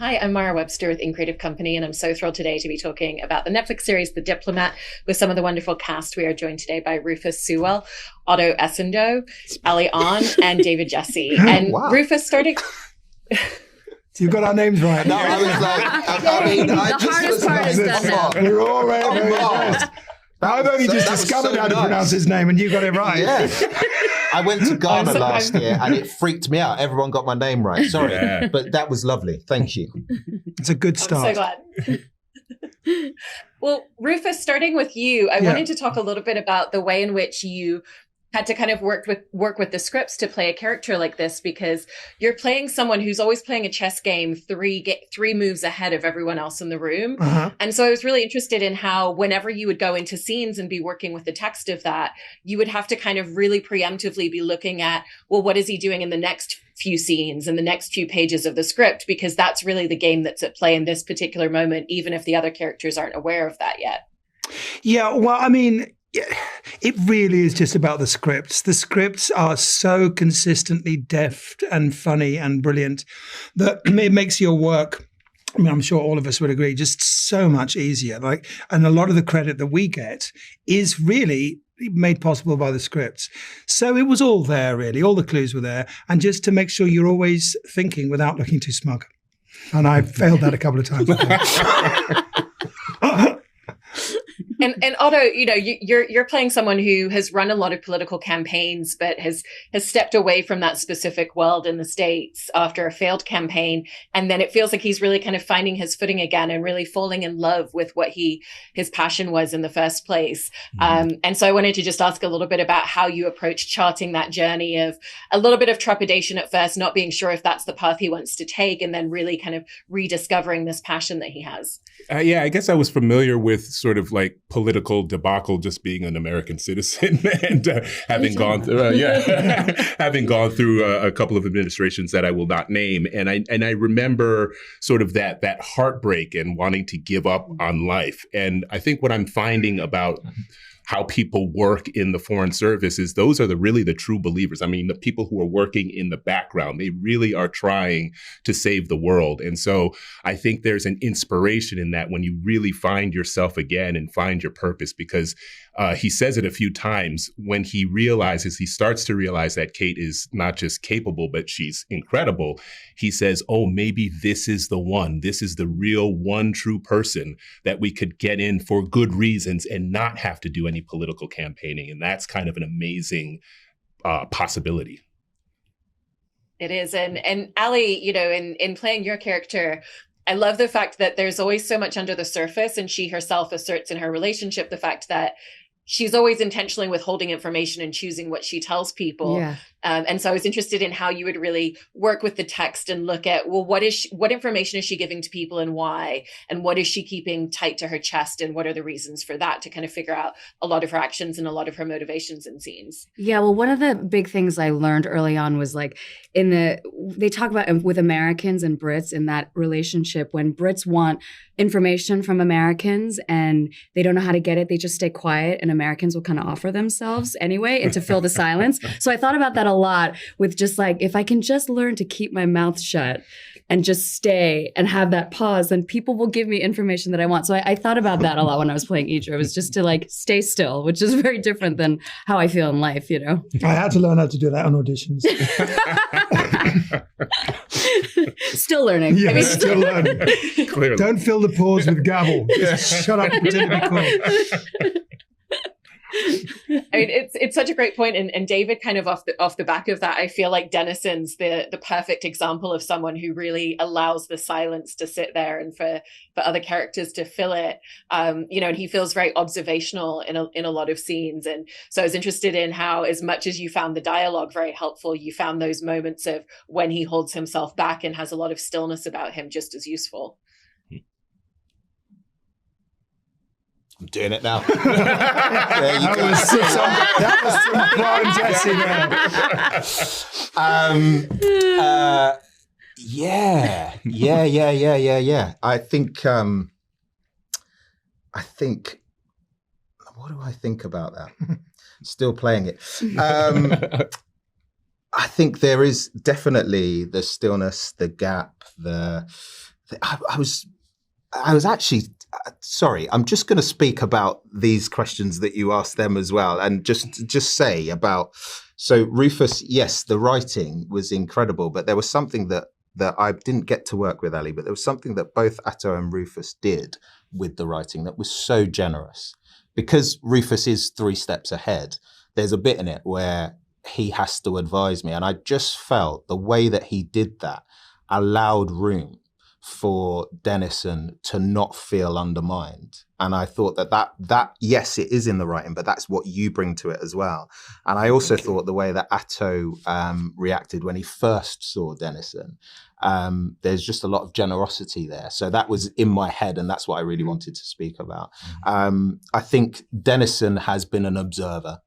Hi, I'm Mara Webster with In Creative Company, and I'm so thrilled today to be talking about the Netflix series, The Diplomat, with some of the wonderful cast. We are joined today by Rufus Sewell, Ato Essandoh, Ali Ahn, and David Gyasi. And Wow. Rufus starting... You got our names right. No, I was like, the hardest part is done now. We're all very close. I've only just discovered how to pronounce his name, and you got it right. Yeah. I went to Ghana last year, and it freaked me out. Everyone got my name right. Sorry, but that was lovely. Thank you. It's a good start. I'm so glad. Well, Rufus, starting with you, I wanted to talk a little bit about the way in which you had to kind of work with the scripts to play a character like this, because you're playing someone who's always playing a chess game three moves ahead of everyone else in the room. Uh-huh. And so I was really interested in how whenever you would go into scenes and be working with the text of that, you would have to kind of really preemptively be looking at, well, what is he doing in the next few scenes and the next few pages of the script? Because that's really the game that's at play in this particular moment, even if the other characters aren't aware of that yet. Yeah, well, I mean, it really is just about the scripts. The scripts are so consistently deft and funny and brilliant that it makes your work, I mean, I'm sure all of us would agree, just so much easier. And a lot of the credit that we get is really made possible by the scripts. So it was all there, really. All the clues were there. And just to make sure you're always thinking without looking too smug. And I failed that a couple of times. And Otto, you know, you're playing someone who has run a lot of political campaigns, but has stepped away from that specific world in the States after a failed campaign. And then it feels like he's really kind of finding his footing again and really falling in love with what his passion was in the first place. Mm-hmm. And so I wanted to just ask a little bit about how you approach charting that journey of a little bit of trepidation at first, not being sure if that's the path he wants to take, and then really kind of rediscovering this passion that he has. Yeah, I guess I was familiar with sort of like political debacle, just being an American citizen and having gone through, having gone through a couple of administrations that I will not name, and I remember sort of that heartbreak and wanting to give up on life. And I think what I'm finding about how people work in the Foreign Service is those are really the true believers. I mean, the people who are working in the background, they really are trying to save the world. And so I think there's an inspiration in that when you really find yourself again and find your purpose, because he says it a few times when he starts to realize that Kate is not just capable, but she's incredible. He says, oh, maybe this is the one. This is the real one true person that we could get in for good reasons and not have to do any political campaigning. And that's kind of an amazing possibility. It is. And Ali, you know, in playing your character, I love the fact that there's always so much under the surface, and she herself asserts in her relationship the fact that she's always intentionally withholding information and choosing what she tells people. Yeah. And so I was interested in how you would really work with the text and look at, well, what information is she giving to people and why? And what is she keeping tight to her chest? And what are the reasons for that, to kind of figure out a lot of her actions and a lot of her motivations in scenes? Yeah, well, one of the big things I learned early on was like they talk about with Americans and Brits in that relationship, when Brits want information from Americans and they don't know how to get it, they just stay quiet, and Americans will kind of offer themselves anyway and to fill the silence. So I thought about that a lot with just like, if I can just learn to keep my mouth shut and just stay and have that pause, then people will give me information that I want. So I thought about that a lot when I was playing Idra. It was just to like stay still, which is very different than how I feel in life, you know? I had to learn how to do that on auditions. Still learning. Yeah, still learning. Clearly. Don't fill the pause with gavel. Just shut up and pretend to be cool. I mean, it's such a great point. And David, kind of off the back of that, I feel like Denison's the perfect example of someone who really allows the silence to sit there and for other characters to fill it. You know, and he feels very observational in a lot of scenes. And so I was interested in how, as much as you found the dialogue very helpful, you found those moments of when he holds himself back and has a lot of stillness about him just as useful. I'm doing it now. There you go. That was some prime Gyasi there. I think, what do I think about that? Still playing it. I think there is definitely the stillness, the gap, the I was actually sorry. I'm just going to speak about these questions that you asked them as well, and just say about. So Rufus, yes, the writing was incredible, but there was something that I didn't get to work with Ali, but there was something that both Ato and Rufus did with the writing that was so generous. Because Rufus is 3 steps ahead, there's a bit in it where he has to advise me. And I just felt the way that he did that allowed room for Dennison to not feel undermined. And I thought that yes, it is in the writing, but that's what you bring to it as well. And I also thought the way that Ato reacted when he first saw Dennison, there's just a lot of generosity there. So that was in my head, and that's what I really wanted to speak about. I think Dennison has been an observer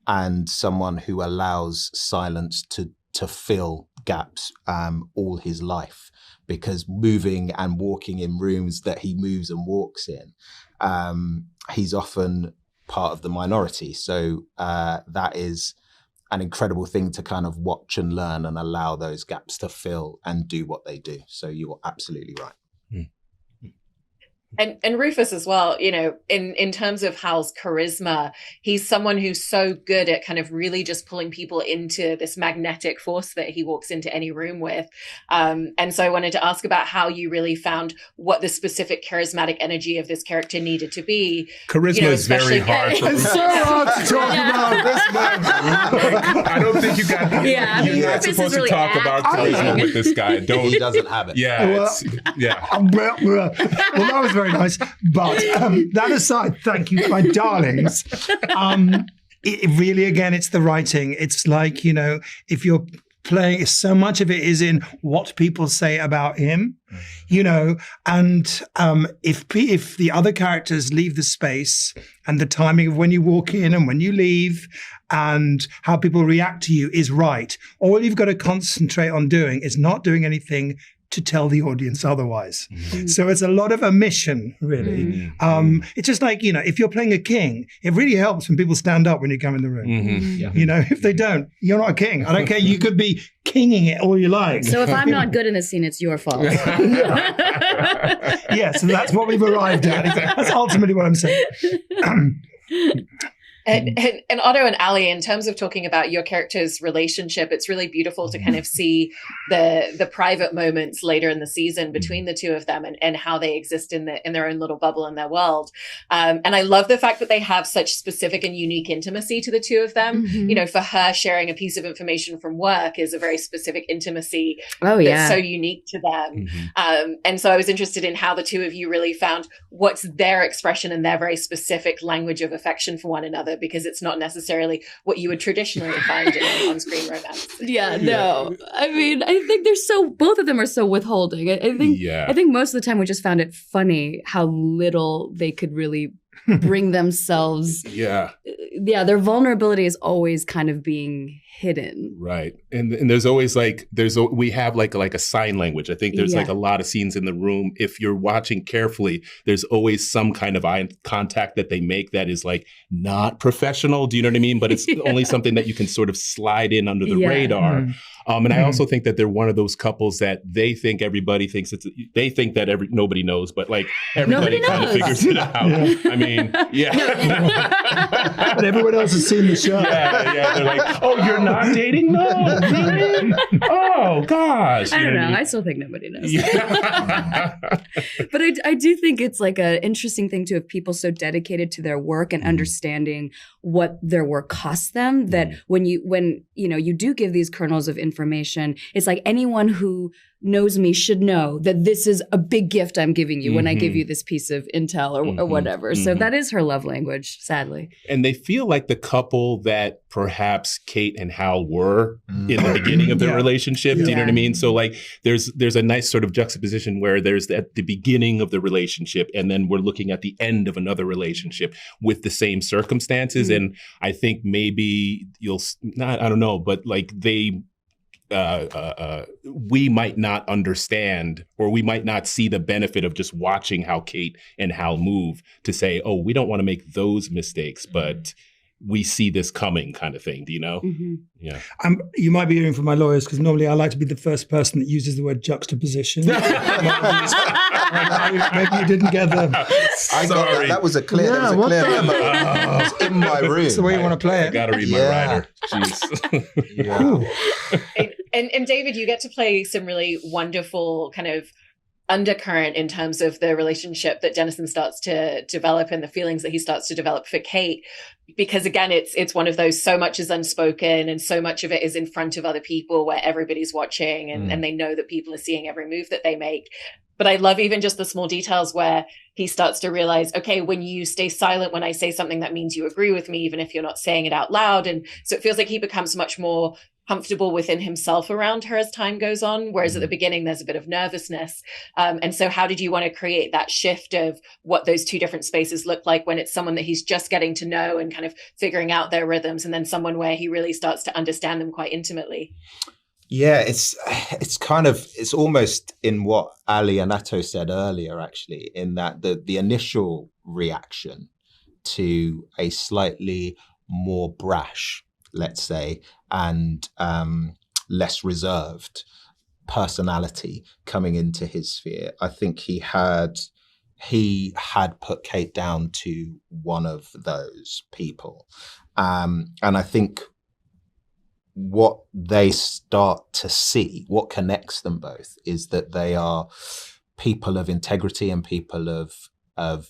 and someone who allows silence to fill gaps all his life, because moving and walking in rooms that he moves and walks in, he's often part of the minority. So that is an incredible thing to kind of watch and learn and allow those gaps to fill and do what they do. So you're absolutely right. And Rufus as well, you know, in terms of Hal's charisma, he's someone who's so good at kind of really just pulling people into this magnetic force that he walks into any room with. And so I wanted to ask about how you really found what the specific charismatic energy of this character needed to be. Charisma is very hard. It's so hard to talk about this man. I don't think you got. Yeah, I mean, you're not Rufus supposed is really to talk about charisma with this guy. Don't. He doesn't have it. Yeah. Well, well, that was very nice. But that aside, thank you, my darlings. It really, again, it's the writing. It's like, you know, if you're playing, so much of it is in what people say about him, you know, and if the other characters leave the space and the timing of when you walk in and when you leave and how people react to you is right, all you've got to concentrate on doing is not doing anything to tell the audience otherwise. So it's a lot of omission, really. It's just like, you know, if you're playing a king, it really helps when people stand up when you come in the room. You know, if they don't, you're not a king. I don't care. You could be kinging it all you like. So if I'm not good in the scene, it's your fault. Yes, and that's what we've arrived at. That's ultimately what I'm saying. And Ato and Ali, in terms of talking about your character's relationship, it's really beautiful to kind of see the private moments later in the season between the two of them and how they exist in their own little bubble in their world. And I love the fact that they have such specific and unique intimacy to the two of them. You know, for her, sharing a piece of information from work is a very specific intimacy that's so unique to them. And so I was interested in how the two of you really found what's their expression and their very specific language of affection for one another, because it's not necessarily what you would traditionally find in an on-screen romance. No. I mean, I think both of them are so withholding. I think most of the time we just found it funny how little they could really bring themselves. Their vulnerability is always kind of being hidden. Right. And there's always we have like a sign language. I think there's like a lot of scenes in the room. If you're watching carefully, there's always some kind of eye contact that they make that is like not professional. Do you know what I mean? But it's only something that you can sort of slide in under the radar. And I also think that they're one of those couples that they think everybody thinks they think that nobody knows, but like everybody kind of figures it out. I mean, But everyone else has seen the show. They're like, oh, you're not dating? No, really? Oh, gosh. I don't know. I still think nobody knows. But I do think it's like an interesting thing to have people so dedicated to their work and understanding what their work costs them, that when you do give these kernels of information, it's like anyone who knows me should know that this is a big gift I'm giving you when I give you this piece of intel or whatever. So that is her love language, sadly. And they feel like the couple that perhaps Kate and Hal were in the beginning of their relationship. Do you know what I mean? So like there's a nice sort of juxtaposition where there's at the beginning of the relationship and then we're looking at the end of another relationship with the same circumstances. And I think maybe I don't know, but like we might not understand, or we might not see the benefit of just watching how Kate and Hal move to say, oh, we don't want to make those mistakes, but we see this coming kind of thing. Do you know? Mm-hmm. Yeah. You might be hearing from my lawyers because normally I like to be the first person that uses the word juxtaposition. Maybe you didn't get them. I got that. That was a clear. Yeah, that was a clear what the- memo. It's in my room. That's the way you want to play I it. got to read my Yeah. writer. Jeez. Yeah. Ooh. And David, you get to play some really wonderful kind of undercurrent in terms of the relationship that Dennison starts to develop and the feelings that he starts to develop for Kate, because again, it's one of those, so much is unspoken and so much of it is in front of other people where everybody's watching and they know that people are seeing every move that they make. But I love even just the small details where he starts to realize, okay, when you stay silent, when I say something, that means you agree with me, even if you're not saying it out loud. And so it feels like he becomes much more comfortable within himself around her as time goes on, whereas at the beginning there's a bit of nervousness. And so how did you want to create that shift of what those two different spaces look like when it's someone that he's just getting to know and kind of figuring out their rhythms, and then someone where he really starts to understand them quite intimately? Yeah, it's almost in what Ali and Ato said earlier, actually, in that the initial reaction to a slightly more brash, let's say, and less reserved personality coming into his sphere. I think he had put Kate down to one of those people. And I think what they start to see, what connects them both, is that they are people of integrity and people of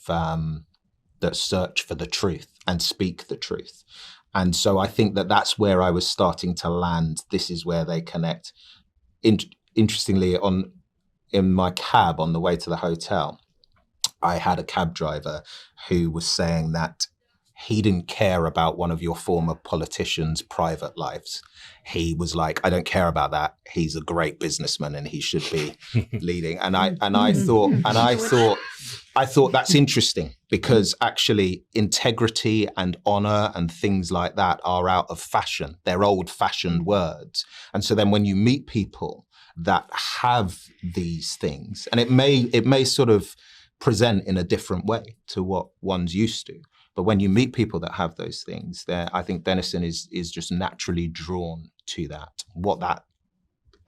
that search for the truth and speak the truth. And so I think that that's where I was starting to land. This is where they connect. Interestingly, in my cab on the way to the hotel, I had a cab driver who was saying that he didn't care about one of your former politicians' private lives. He was like, I don't care about that. He's a great businessman and he should be leading. And I thought that's interesting, because actually integrity and honor and things like that are out of fashion. They're old-fashioned words. And so then when you meet people that have these things, and it may sort of present in a different way to what one's used to, but when you meet people that have those things, I think Dennison is just naturally drawn to that. What that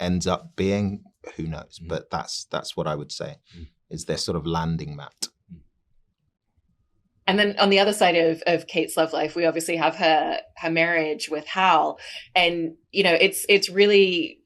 ends up being, who knows? But that's what I would say is their sort of landing mat. And then on the other side of Kate's love life, we obviously have her marriage with Hal, and it's really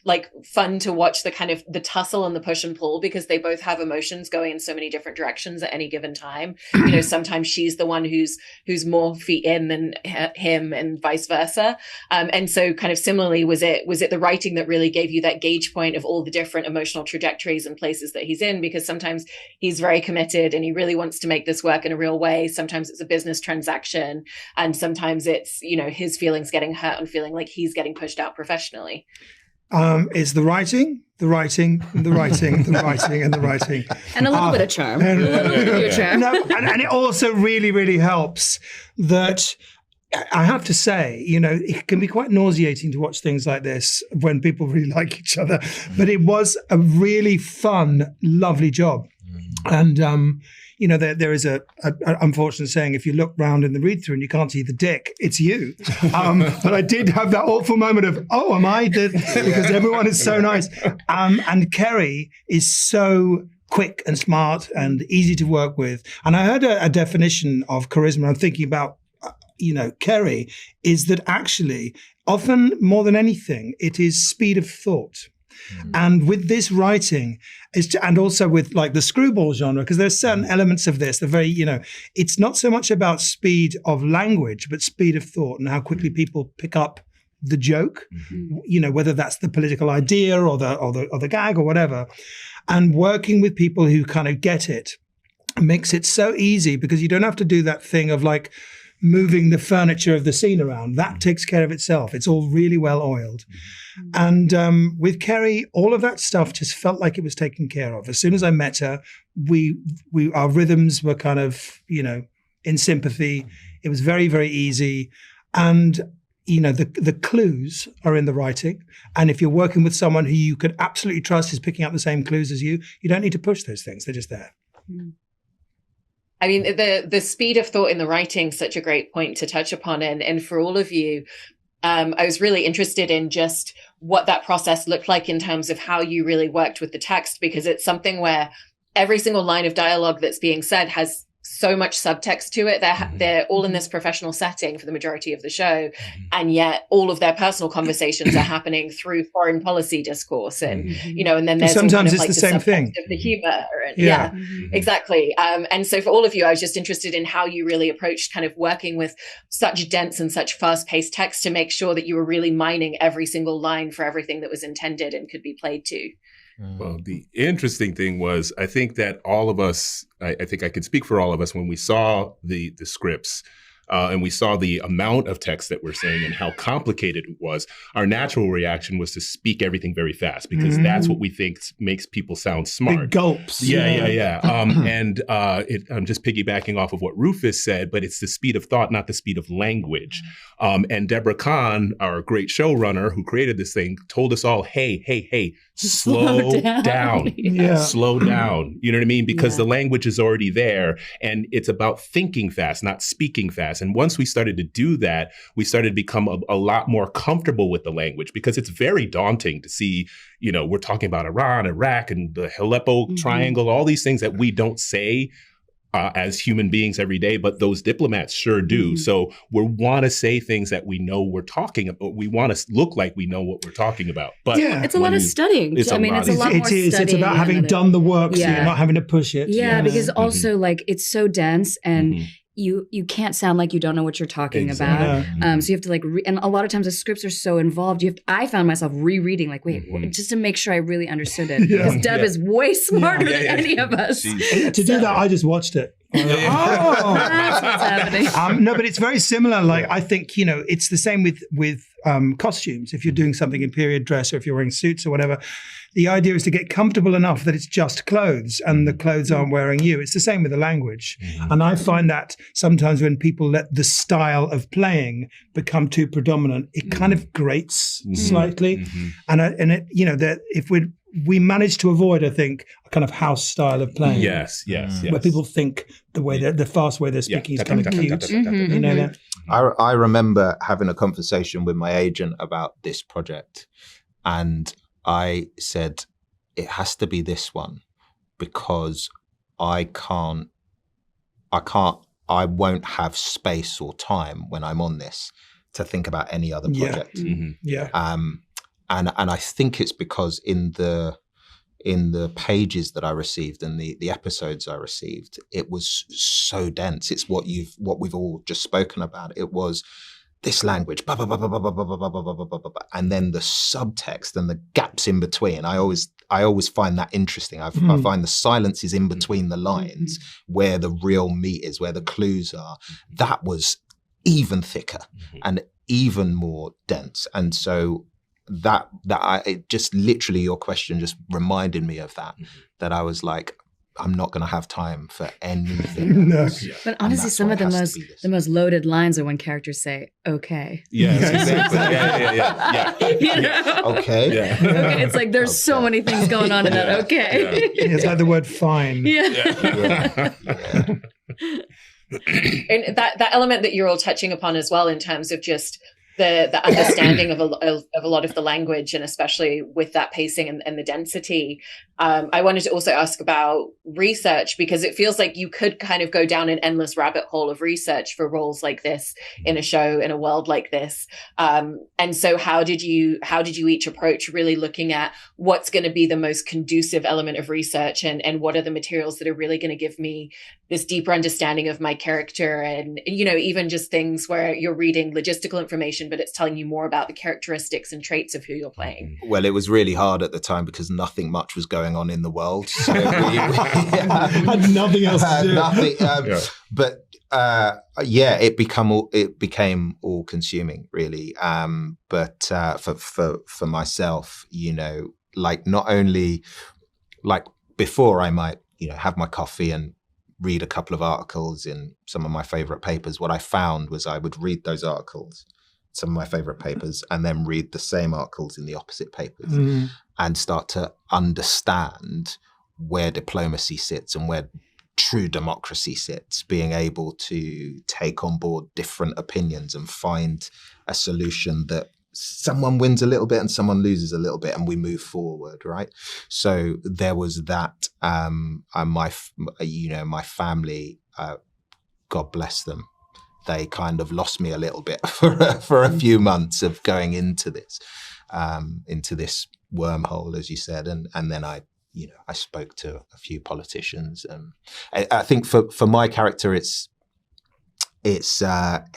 like fun to watch the kind of the tussle and the push and pull, because they both have emotions going in so many different directions at any given time. Sometimes she's the one who's more feet in than him, and vice versa. And so kind of similarly, was it the writing that really gave you that gauge point of all the different emotional trajectories and places that he's in? Because sometimes he's very committed and he really wants to make this work in a real way. Sometimes it's a business transaction, and sometimes it's, his feelings getting hurt and feeling like he's getting pushed out professionally. It's the writing, and the writing. And a little bit of charm. A little bit of your charm. No, and it also really, really helps that I have to say, it can be quite nauseating to watch things like this when people really like each other. But it was a really fun, lovely job. And, there is a unfortunate saying, if you look round in the read-through and you can't see the dick, it's you. But I did have that awful moment of, oh, am I? Because everyone is so nice. And Kerry is so quick and smart and easy to work with. And I heard a definition of charisma. I'm thinking about, Kerry, is that actually, often more than anything, it is speed of thought. And with this writing, and also with like the screwball genre, because there's certain elements of this, it's not so much about speed of language, but speed of thought and how quickly people pick up the joke, whether that's the political idea or the gag or whatever. And working with people who kind of get it makes it so easy, because you don't have to do that thing of like moving the furniture of the scene around. That takes care of itself. It's all really well oiled. And with Kerry, all of that stuff just felt like it was taken care of. As soon as I met her, our rhythms were kind of, in sympathy. It was very, very easy. And, the clues are in the writing. And if you're working with someone who you could absolutely trust is picking up the same clues as you, you don't need to push those things. They're just there. I mean, the speed of thought in the writing, such a great point to touch upon. And for all of you, I was really interested in just what that process looked like in terms of how you really worked with the text, because it's something where every single line of dialogue that's being said has so much subtext to it. They're all in this professional setting for the majority of the show. And yet all of their personal conversations are happening through foreign policy discourse. And, and then there's sometimes it's like the same thing of the humor. And, exactly. And so for all of you, I was just interested in how you really approached kind of working with such dense and such fast paced text to make sure that you were really mining every single line for everything that was intended and could be played to. Well, the interesting thing was, I think that all of us, I think I could speak for all of us, when we saw the scripts and we saw the amount of text that we're saying and how complicated it was, our natural reaction was to speak everything very fast, because that's what we think makes people sound smart. Big gulps. Yeah. I'm just piggybacking off of what Rufus said, but it's the speed of thought, not the speed of language. And Deborah Kahn, our great showrunner who created this thing, told us all, hey, slow down. Slow down. You know what I mean? Because the language is already there, and it's about thinking fast, not speaking fast. And once we started to do that, we started to become a lot more comfortable with the language, because it's very daunting to see, we're talking about Iran, Iraq, and the Aleppo Triangle, all these things that we don't say as human beings every day, but those diplomats sure do. So we want to say things that we know we're talking about. We want to look like we know what we're talking about. But it's a lot of studying. It's a lot more studying. It's about having done the work, so you're not having to push it. Yeah, because also like it's so dense, and you can't sound like you don't know what you're talking about. So you have to and a lot of times the scripts are so involved. I found myself rereading, like, wait, just to make sure I really understood it. Because Deb is way smarter than any of us. To do that, I just watched it. Oh, that's what's happening. No, but it's very similar. Like, I think, it's the same with costumes. If you're doing something in period dress, or if you're wearing suits or whatever, the idea is to get comfortable enough that it's just clothes and the clothes aren't wearing you. It's the same with the language. And I find that sometimes when people let the style of playing become too predominant, it kind of grates slightly. And that if we managed to avoid, I think, a kind of house style of playing. Yes. Where people think the fast way they're speaking is kind of cute. You know that? I remember having a conversation with my agent about this project, and I said, it has to be this one, because I won't have space or time when I'm on this to think about any other project. And I think it's because in the pages that I received and the episodes I received, it was so dense. It's what we've all just spoken about. It was this language, and then the subtext and the gaps in between. I always find that interesting. I find the silences in between the lines where the real meat is, where the clues are. That was even thicker and even more dense. And so it just literally, your question just reminded me of that I was like, I'm not going to have time for anything else. But honestly, some of the most loaded lines are when characters say, okay. Yes, exactly. Yeah. Okay. Yeah. Okay. It's like there's so many things going on in that okay. It's like the word fine. And that element that you're all touching upon as well, in terms of just the understanding of a lot of the language, and especially with that pacing and the density. I wanted to also ask about research, because it feels like you could kind of go down an endless rabbit hole of research for roles like this in a show, in a world like this. And so how did you each approach really looking at what's going to be the most conducive element of research, and what are the materials that are really going to give me this deeper understanding of my character? And, even just things where you're reading logistical information, but it's telling you more about the characteristics and traits of who you're playing. Well, it was really hard at the time because nothing much was going on in the world. So we had nothing else to do. But it became all consuming, really. But for myself, like, not only, like, before I might, have my coffee and read a couple of articles in some of my favorite papers, what I found was I would read those articles, some of my favorite papers, and then read the same articles in the opposite papers and start to understand where diplomacy sits and where true democracy sits, being able to take on board different opinions and find a solution that someone wins a little bit and someone loses a little bit, and we move forward, right? So there was that. My family, God bless them, they kind of lost me a little bit for a few months of going into this wormhole, as you said, and then I spoke to a few politicians. I think for my character, it's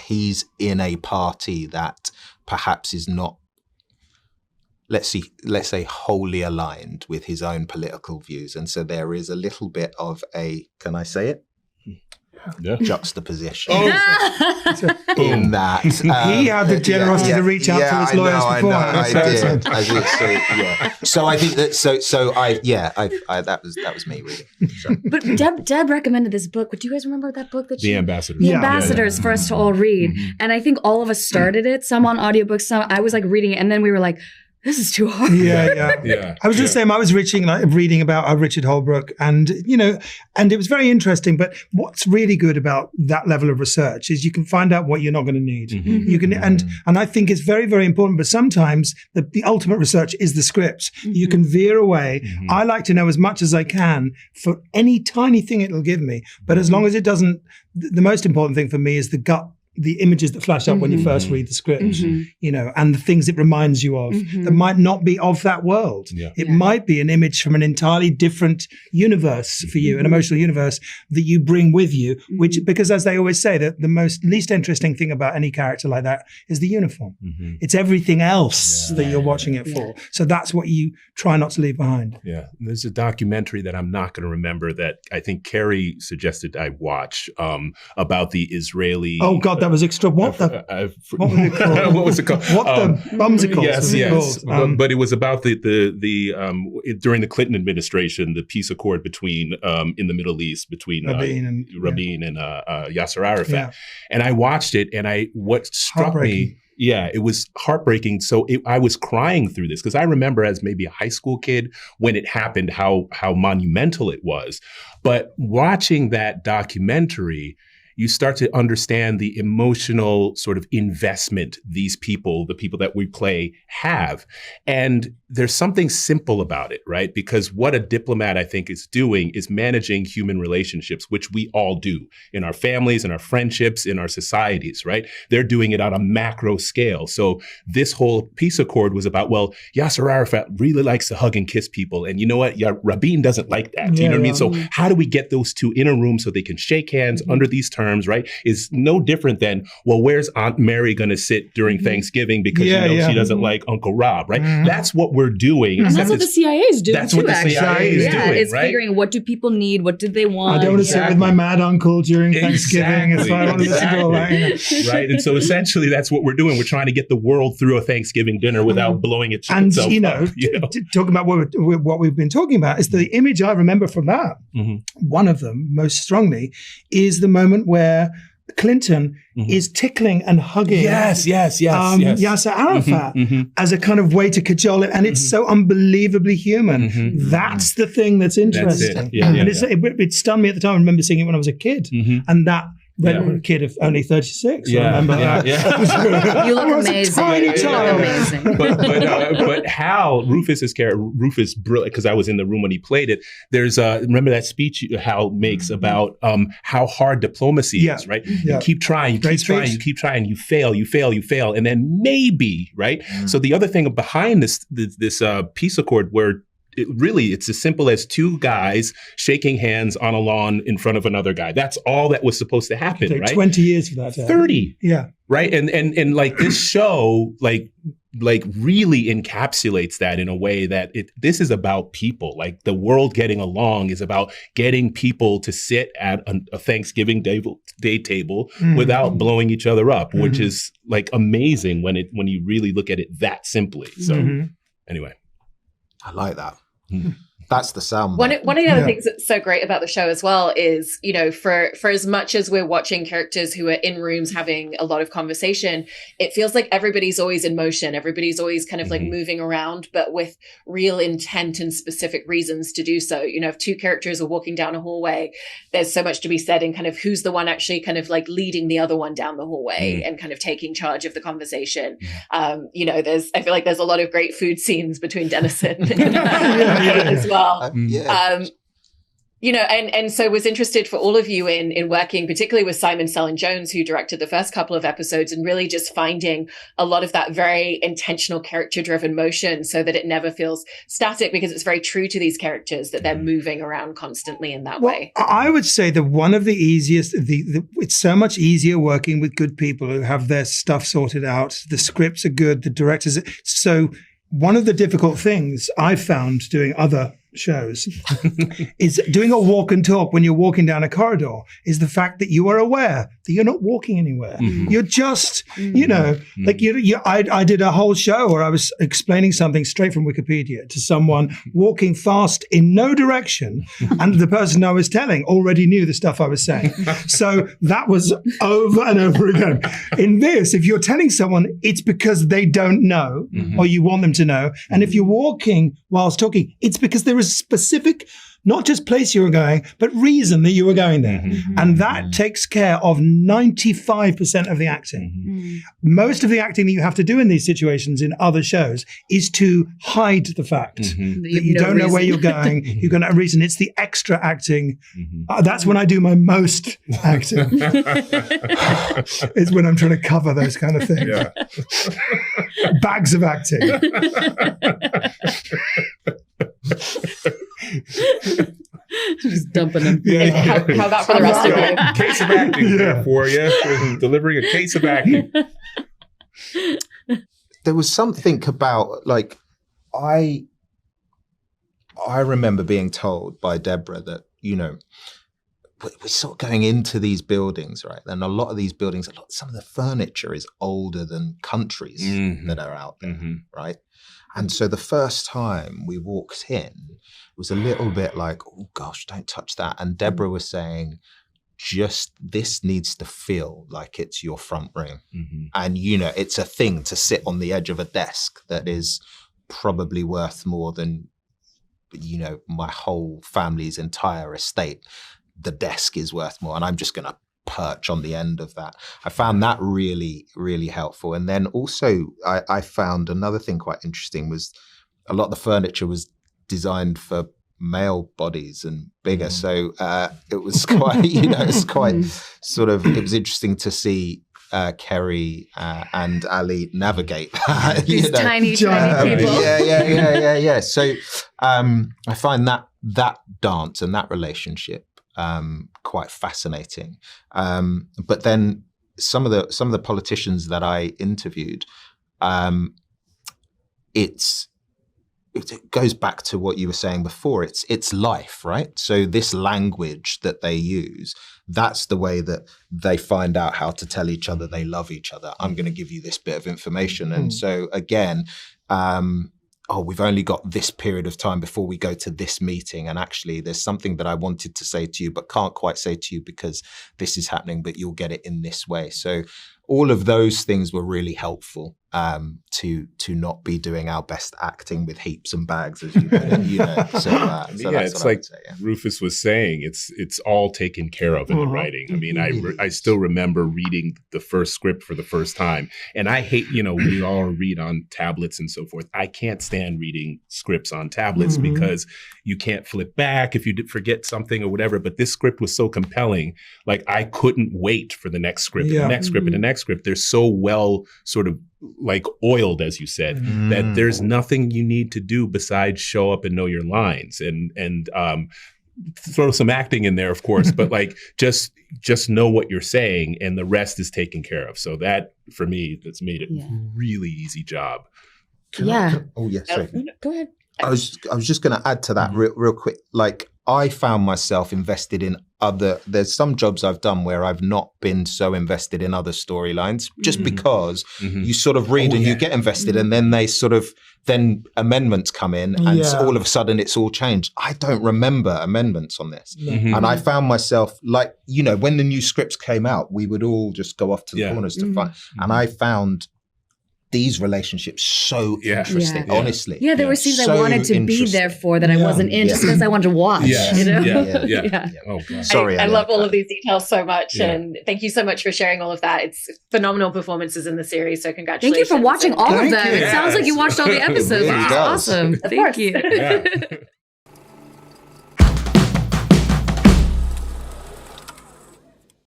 he's in a party that perhaps is not, let's say wholly aligned with his own political views, and so there is a little bit of a, can I say it? Yeah. Juxtaposition in that. He had the generosity to reach out to his lawyers before. I did. So I think that. That was me really. So. But Deb recommended this book. But do you guys remember that book that The Ambassadors? The Ambassadors for us to all read. Mm-hmm. And I think all of us started it. Some on audiobooks. Some I was like reading it, and then we were like, this is too hard. Yeah. I was just saying, I was reading about Richard Holbrooke, and and it was very interesting. But what's really good about that level of research is you can find out what you're not going to need. Mm-hmm. You can, and I think it's very, very important. But sometimes the ultimate research is the script. Mm-hmm. You can veer away. Mm-hmm. I like to know as much as I can for any tiny thing it'll give me. But as long as it doesn't, the most important thing for me is the images that flash up when you first read the script, and the things it reminds you of that might not be of that world. Yeah. It might be an image from an entirely different universe for you, an emotional universe that you bring with you, because as they always say, that the least interesting thing about any character like that is the uniform. Mm-hmm. It's everything else that you're watching it for. So that's what you try not to leave behind. Yeah. There's a documentary that I'm not going to remember that I think Carrie suggested I watch about the Israeli. Oh God, that was extra. What was it called? What was it called? What the bumsicles? Yes. But it was about the during the Clinton administration, the peace accord between in the Middle East between Rabin and Yasser Arafat. Yeah. And I watched it, and what struck me. Yeah, it was heartbreaking. So I was crying through this because I remember as maybe a high school kid when it happened, how monumental it was. But watching that documentary, you start to understand the emotional sort of investment the people that we play have. And there's something simple about it, right? Because what a diplomat, I think, is doing is managing human relationships, which we all do in our families, in our friendships, in our societies, right? They're doing it on a macro scale. So this whole peace accord was about, well, Yasser Arafat really likes to hug and kiss people. And you know what? Rabin doesn't like that. Do you know what I mean? So how do we get those two in a room so they can shake hands under these terms, right? Is no different than, well, where's Aunt Mary going to sit during Thanksgiving because she doesn't like Uncle Rob, right? That's what we're doing. And that's what the CIA is doing. That's what the CIA is doing, it's figuring what do people need, what did they want. I don't want to sit with my mad uncle during Thanksgiving. It's I want to go right. And so essentially that's what we're doing. We're trying to get the world through a Thanksgiving dinner without blowing itself up. Talking about what we've been talking about is the image I remember from that. One of them most strongly is the moment where Clinton is tickling and hugging Yasser Arafat as a kind of way to cajole him. And it's so unbelievably human. That's the thing that's interesting. It stunned me at the time. I remember seeing it when I was a kid. And that a kid of only 36. I remember that. You look amazing. Tiny child. But Hal, Rufus's character, Rufus, brilliant, because I was in the room when he played it. There's remember that speech Hal makes about how hard diplomacy is, right? You keep trying, you keep trying, you fail, and then maybe, right? So the other thing behind this peace accord where it's as simple as two guys shaking hands on a lawn in front of another guy. That's all that was supposed to happen, right? 20 years for that. 30. Yeah. Right. And like this show, like really encapsulates that in a way that this is about people. Like the world getting along is about getting people to sit at a Thanksgiving day table without blowing each other up, which is like amazing when you really look at it that simply. So anyway. I like that. That's the sound. One of the other things that's so great about the show as well is, for as much as we're watching characters who are in rooms having a lot of conversation, it feels like everybody's always in motion. Everybody's always kind of like moving around, but with real intent and specific reasons to do so. If two characters are walking down a hallway, there's so much to be said in kind of who's the one actually kind of like leading the other one down the hallway and kind of taking charge of the conversation. I feel like there's a lot of great food scenes between Dennison and as well. And so was interested for all of you in working particularly with Simon Selin-Jones, who directed the first couple of episodes, and really just finding a lot of that very intentional character driven motion so that it never feels static, because it's very true to these characters that they're moving around constantly in that way. I would say that one of the easiest, it's so much easier working with good people who have their stuff sorted out. The scripts are good, the directors. So one of the difficult things I found doing other shows is doing a walk and talk when you're walking down a corridor is the fact that you are aware that you're not walking anywhere. You're just, I did a whole show where I was explaining something straight from Wikipedia to someone walking fast in no direction, and the person I was telling already knew the stuff I was saying. So that was over and over again. In this, if you're telling someone, it's because they don't know or you want them to know. And if you're walking whilst talking, it's because there is a specific, not just place you were going, but reason that you were going there. And that takes care of 95% of the acting. Most of the acting that you have to do in these situations in other shows is to hide the fact that you don't know where you're going. You're going to have a reason. It's the extra acting. That's when I do my most acting. It's when I'm trying to cover those kind of things. Yeah. Bags of acting. Just dumping them. How about for the rest of you? Case of acting for you. Delivering a case of acting. There was something about, like, I remember being told by Deborah that, we're sort of going into these buildings, right? And a lot of these buildings, some of the furniture is older than countries that are out there, right? And so the first time we walked in, it was a little bit like, oh gosh, don't touch that. And Deborah was saying, just this needs to feel like it's your front room. And, it's a thing to sit on the edge of a desk that is probably worth more than, my whole family's entire estate. The desk is worth more. And I'm just going to perch on the end of that. I found that really, really helpful. And then also I found another thing quite interesting was a lot of the furniture was designed for male bodies and bigger. So it was quite, it's quite sort of, it was interesting to see Kerry and Ali navigate these tiny people. Yeah. So I find that dance and that relationship quite fascinating. But then some of the politicians that I interviewed, it goes back to what you were saying before. It's life, right? So this language that they use, that's the way that they find out how to tell each other they love each other. I'm going to give you this bit of information. And so again, we've only got this period of time before we go to this meeting. And actually there's something that I wanted to say to you, but can't quite say to you because this is happening, but you'll get it in this way. So all of those things were really helpful to not be doing our best acting with heaps and bags, as you put it. So it's like Rufus was saying, it's all taken care of in the writing. I mean, I still remember reading the first script for the first time, and I hate, we all read on tablets and so forth. I can't stand reading scripts on tablets because you can't flip back if you did forget something or whatever. But this script was so compelling, like I couldn't wait for the next script, the next script, and the next script. They're so well sort of like oiled, as you said, that there's nothing you need to do besides show up and know your lines and throw some acting in there, of course, but like just know what you're saying and the rest is taken care of. So that, for me, that's made it really easy job. Sorry. Go ahead. I was just going to add to that real quick. Like, I found myself invested in there's some jobs I've done where I've not been so invested in other storylines just because you sort of read and you get invested and then then amendments come in and all of a sudden it's all changed. I don't remember amendments on this. And I found myself like, when the new scripts came out, we would all just go off to the corners to find. And I found these relationships so interesting, honestly. Yeah, there were scenes I wanted to be there for that I wasn't in just because I wanted to watch. Yeah. Oh, God. Sorry, I love all of these details so much, and thank you so much for sharing all of that. It's phenomenal performances in the series, so congratulations. Thank you for watching all of them. It sounds like you watched all the episodes. It really That's awesome. Of Thank course. you.